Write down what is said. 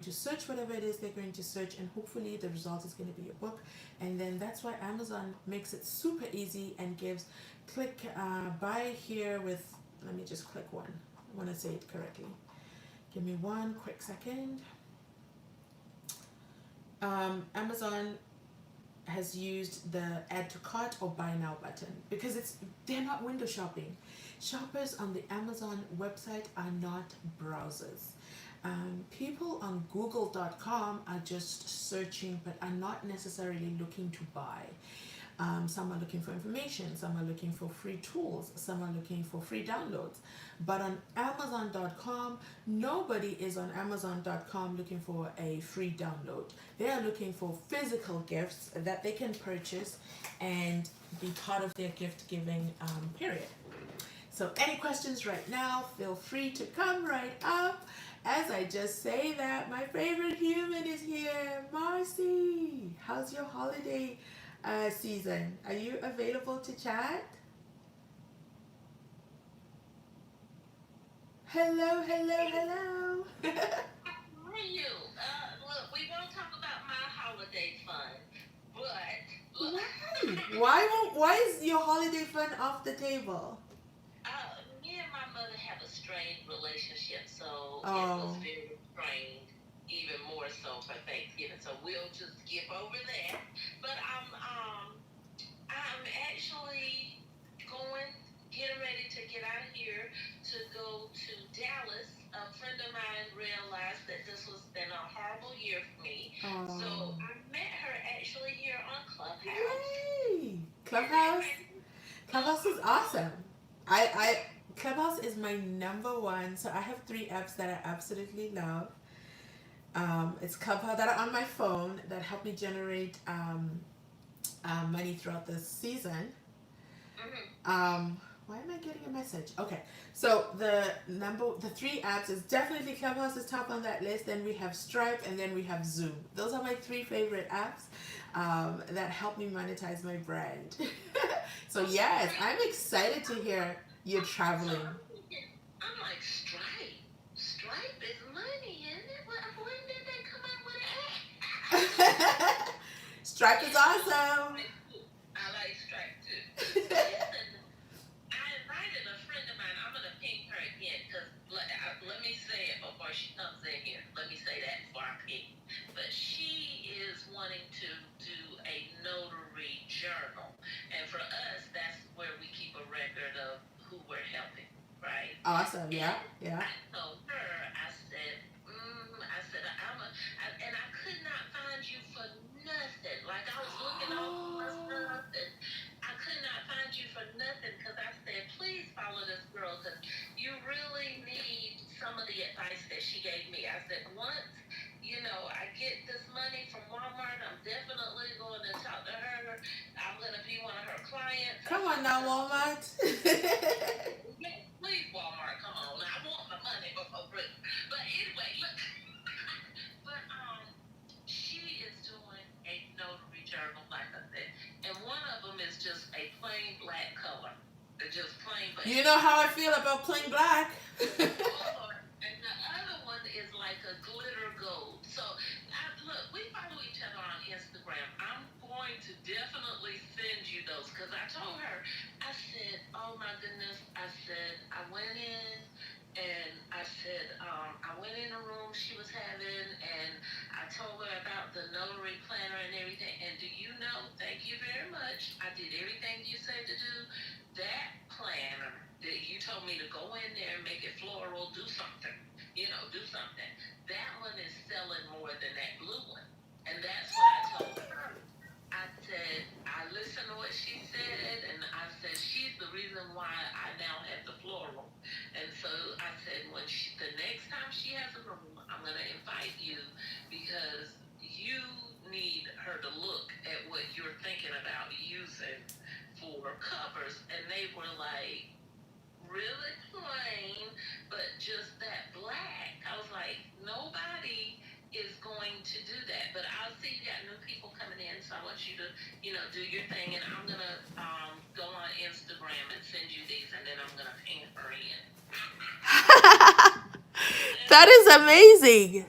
to search whatever it is they're going to search, and hopefully the result is going to be a book. And then that's why Amazon makes it super easy and gives click buy here with, let me just click one. I want to say it correctly. Give me one quick second. Amazon has used the add to cart or buy now button because they're not window shopping. Shoppers on the Amazon website are not browsers. People on google.com are just searching but are not necessarily looking to buy. Some are looking for information, some are looking for free tools, some are looking for free downloads. But on Amazon.com, nobody is on Amazon.com looking for a free download. They are looking for physical gifts that they can purchase and be part of their gift giving period. So any questions right now, feel free to come right up. As I just say that, my favorite human is here, Marcy. How's your holiday season? Are you available to chat? Hello, hello, hello. How are you? Look, we won't talk about my holiday fun, but look. Why is your holiday fun off the table? Me and my mother have a strained relationship, so it was Oh, very strained, even more so for Thanksgiving. So we'll just skip over that. But I'm actually getting ready to get out of here to go to Dallas. A friend of mine realized that this has been a horrible year for me. oh, So I met her actually here on Clubhouse. yay! And Clubhouse. Clubhouse is awesome. I Clubhouse is my number one. So I have 3 apps that I absolutely love. It's Clubhouse that are on my phone that help me generate money throughout the season. Why am I getting a message? Okay, so the 3 apps is definitely Clubhouse is top on that list. Then we have Stripe, and then we have Zoom. Those are my 3 favorite apps that help me monetize my brand. So yes, I'm excited to hear you're so traveling. I'm like, Stripe? Stripe is money, isn't it? When did they come out with that? Stripe is awesome. I like Stripe too. Listen, I invited a friend of mine. I'm going to ping her again because let me say it before she comes in here. Let me say that before I ping. But she is wanting to do a notary journal. And for us, that's where we keep a record of who we're helping, right? Awesome. And Yeah. Yeah. I told her, I said, and I could not find you for nothing. Like I was looking all through my stuff, and I could not find you for nothing because I said, please follow this girl because you really need some of the advice that she gave me. I said, once, I get this money from Walmart, I'm definitely going to talk to her. I'm going to be one of her clients. Come on now, Walmart. Yes, please, Walmart, come on. I want my money before Christmas. But anyway, look. But she is doing a notary journal, like I said, and one of them is just a plain black color. They're just plain black. You know how I feel about plain black. And the other one is like a glitter gold. So, look, we follow each other on Instagram. I'm going to definitely send you those because I told her, I said, oh my goodness, I said, I went in and I said, I went in a room she was having and I told her about the notary planner and everything. And do you know, thank you very much. I did everything you said to do. That planner that you told me to go in there and make it floral, do something, do something. That one is selling more than that blue one. And that's what I told her. I said, I listened to what she said, and I said, she's the reason why I now have the floral. And so I said, the next time she has a room, I'm going to invite you because you need her to look at what you're thinking about using for covers. And they were like, really plain, but just that black. I was like, nobody is going to do that. But I'll see you got new people coming in, so I want you to, do your thing. And I'm going to go on Instagram and send you these, and then I'm going to ping her in. That is amazing.